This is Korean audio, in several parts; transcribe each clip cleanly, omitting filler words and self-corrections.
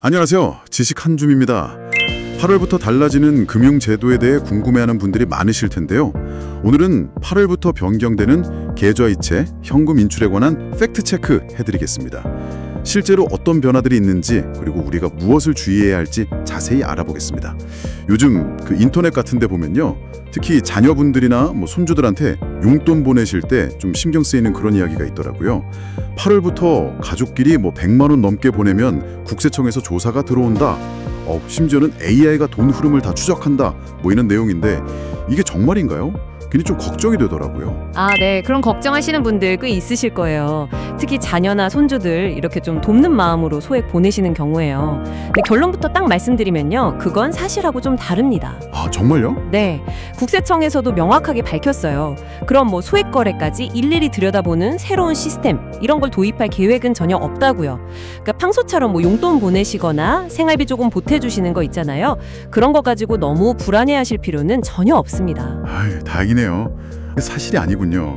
안녕하세요. 지식 한줌입니다. 8월부터 달라지는 금융제도에 대해 궁금해하는 분들이 많으실 텐데요. 오늘은 8월부터 변경되는 계좌이체, 현금 인출에 관한 팩트체크 해드리겠습니다. 실제로 어떤 변화들이 있는지, 그리고 우리가 무엇을 주의해야 할지 자세히 알아보겠습니다. 요즘 인터넷 같은 데 보면요, 특히 자녀분들이나 손주들한테 용돈 보내실 때 좀 신경 쓰이는 그런 이야기가 있더라고요. 8월부터 가족끼리 100만 원 넘게 보내면 국세청에서 조사가 들어온다. 심지어는 AI가 돈 흐름을 다 추적한다. 이런 내용인데 이게 정말인가요? 괜히 좀 걱정이 되더라고요. 네. 그런 걱정하시는 분들 꽤 있으실 거예요. 특히 자녀나 손주들 이렇게 좀 돕는 마음으로 소액 보내시는 경우에요. 근데 결론부터 딱 말씀드리면요, 그건 사실하고 좀 다릅니다. 정말요? 네. 국세청에서도 명확하게 밝혔어요. 그럼 소액 거래까지 일일이 들여다보는 새로운 시스템, 이런 걸 도입할 계획은 전혀 없다고요. 그러니까 평소처럼 용돈 보내시거나 생활비 조금 보태주시는 거 있잖아요. 그런 거 가지고 너무 불안해하실 필요는 전혀 없습니다. 다행이네요. 사실이 아니군요.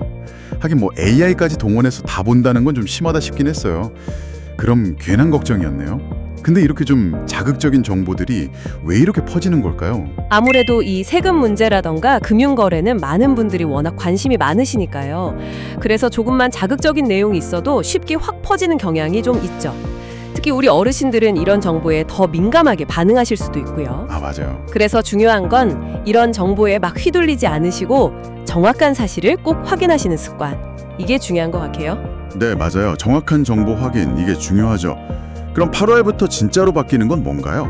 하긴 AI까지 동원해서 다 본다는 건 좀 심하다 싶긴 했어요. 그럼 괜한 걱정이었네요. 근데 이렇게 좀 자극적인 정보들이 왜 이렇게 퍼지는 걸까요? 아무래도 이 세금 문제라던가 금융거래는 많은 분들이 워낙 관심이 많으시니까요. 그래서 조금만 자극적인 내용이 있어도 쉽게 확 퍼지는 경향이 좀 있죠. 특히 우리 어르신들은 이런 정보에 더 민감하게 반응하실 수도 있고요. 맞아요. 그래서 중요한 건 이런 정보에 막 휘둘리지 않으시고 정확한 사실을 꼭 확인하시는 습관. 이게 중요한 것 같아요. 네, 맞아요. 정확한 정보 확인, 이게 중요하죠. 그럼 8월부터 진짜로 바뀌는 건 뭔가요?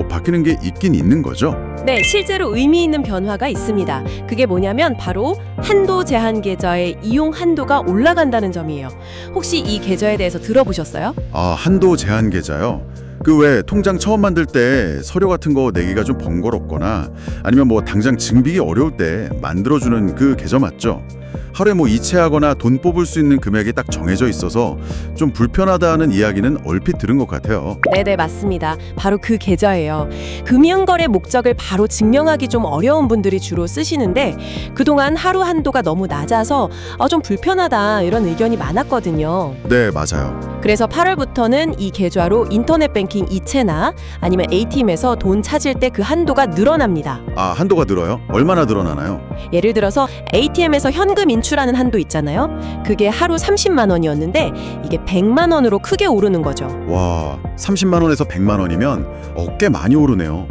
바뀌는 게 있긴 있는 거죠? 네, 실제로 의미 있는 변화가 있습니다. 그게 뭐냐면 바로 한도 제한 계좌의 이용 한도가 올라간다는 점이에요. 혹시 이 계좌에 대해서 들어보셨어요? 한도 제한 계좌요? 왜 통장 처음 만들 때 서류 같은 거 내기가 좀 번거롭거나 아니면 당장 증빙이 어려울 때 만들어주는 그 계좌 맞죠? 하루에 이체하거나 돈 뽑을 수 있는 금액이 딱 정해져 있어서 좀 불편하다는 이야기는 얼핏 들은 것 같아요. 네네, 맞습니다. 바로 그 계좌예요. 금융거래 목적을 바로 증명하기 좀 어려운 분들이 주로 쓰시는데 그동안 하루 한도가 너무 낮아서 좀 불편하다 이런 의견이 많았거든요. 네, 맞아요. 그래서 8월부터는 이 계좌로 인터넷 뱅킹 이체나 아니면 ATM에서 돈 찾을 때 그 한도가 늘어납니다. 한도가 늘어요? 얼마나 늘어나나요? 예를 들어서 ATM에서 현금 인출하는 한도 있잖아요. 그게 하루 30만 원이었는데 이게 100만 원으로 크게 오르는 거죠. 와, 30만 원에서 100만 원이면 꽤 많이 오르네요.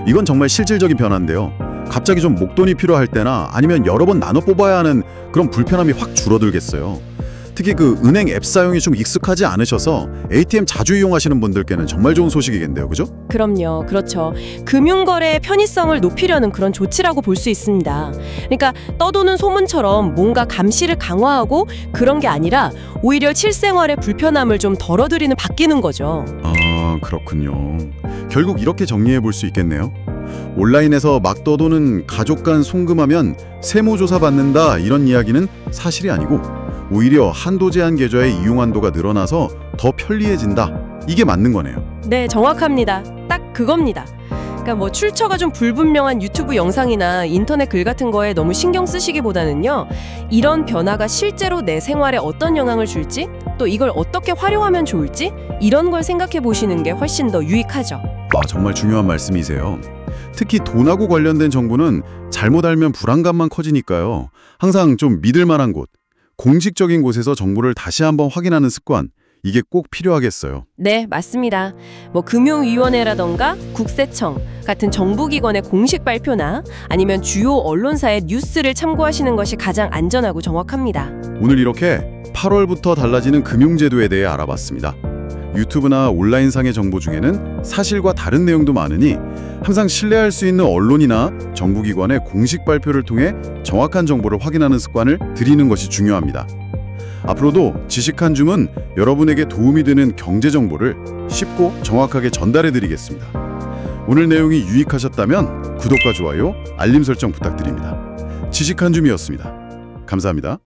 이건 정말 실질적인 변화인데요. 갑자기 좀 목돈이 필요할 때나 아니면 여러 번 나눠 뽑아야 하는 그런 불편함이 확 줄어들겠어요. 특히 은행 앱 사용이 좀 익숙하지 않으셔서 ATM 자주 이용하시는 분들께는 정말 좋은 소식이겠네요. 그죠? 그럼요. 그렇죠. 금융거래의 편의성을 높이려는 그런 조치라고 볼 수 있습니다. 그러니까 떠도는 소문처럼 뭔가 감시를 강화하고 그런 게 아니라 오히려 실생활의 불편함을 좀 덜어드리는 바뀌는 거죠. 그렇군요. 결국 이렇게 정리해 볼 수 있겠네요. 온라인에서 막 떠도는 가족 간 송금하면 세무조사 받는다, 이런 이야기는 사실이 아니고 오히려 한도 제한 계좌의 이용 한도가 늘어나서 더 편리해진다, 이게 맞는 거네요. 네, 정확합니다. 딱 그겁니다. 그러니까 출처가 좀 불분명한 유튜브 영상이나 인터넷 글 같은 거에 너무 신경 쓰시기보다는요, 이런 변화가 실제로 내 생활에 어떤 영향을 줄지, 또 이걸 어떻게 활용하면 좋을지, 이런 걸 생각해 보시는 게 훨씬 더 유익하죠. 정말 중요한 말씀이세요. 특히 돈하고 관련된 정보는 잘못 알면 불안감만 커지니까요. 항상 좀 믿을 만한 곳, 공식적인 곳에서 정보를 다시 한번 확인하는 습관, 이게 꼭 필요하겠어요. 네, 맞습니다. 금융위원회라던가 국세청 같은 정부기관의 공식 발표나 아니면 주요 언론사의 뉴스를 참고하시는 것이 가장 안전하고 정확합니다. 오늘 이렇게 8월부터 달라지는 금융제도에 대해 알아봤습니다. 유튜브나 온라인상의 정보 중에는 사실과 다른 내용도 많으니 항상 신뢰할 수 있는 언론이나 정부기관의 공식 발표를 통해 정확한 정보를 확인하는 습관을 들이는 것이 중요합니다. 앞으로도 지식 한 줌은 여러분에게 도움이 되는 경제 정보를 쉽고 정확하게 전달해 드리겠습니다. 오늘 내용이 유익하셨다면 구독과 좋아요, 알림 설정 부탁드립니다. 지식 한 줌이었습니다. 감사합니다.